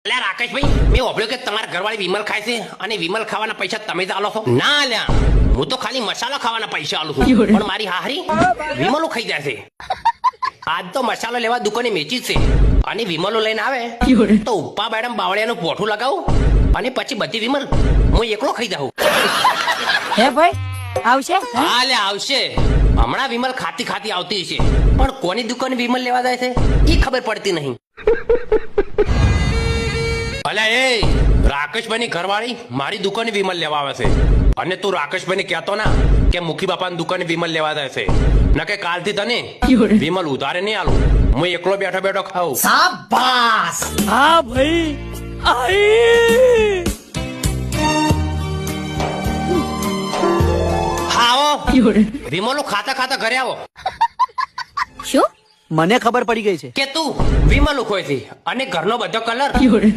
અલ્યા રાકેશભાઈ, મેં ઓભળ્યું કે તમારા ઘરવાળી વિમલ ખાય છે અને વિમલ ખાવાના પૈસા તમે જ આલો છો. ના અલ્યા, હું તો ખાલી મસાલા ખાવાના પૈસા આલું છું, પણ મારી હાહરી વિમલો ખાઈ જાય છે. આજ તો મસાલો લેવા દુકાને મેચી જ છે અને વિમલો લઈને આવે તો ઉપા મેડમ બાવળિયાનું પોઠું લગાવું અને પછી બધી વિમલ હું એકલો ખાઈ જાઉં. હે ભાઈ આવશે? હા લે આવશે. હમણાં વિમલ ખાતી ખાતી આવતી છે, પણ કોની દુકાને વિમલ લેવા જાય છે એ ખબર પડતી નહીં. અલ્યા એ રાકેશભાઈની ઘરવાળી મારી દુકાને વિમલ લેવા આવે છે અને તું રાકેશભાઈને કહેતો ના કે મુખી બાપાની દુકાને વિમલ લેવા જાય છે. ન કે કાલથી તને વિમલ ઉધારે નહીં આલું, હું એકલો બેઠો બેઠો ખાઉં. શાબાશ. હા ભાઈ આઈ. હા આવો વિમલો ખાતા ખાતા ઘરે આવો. શું? મને ખબર પડી ગઈ છે કે તું વિમલ ખોય છે અને ઘરનો બધો કલર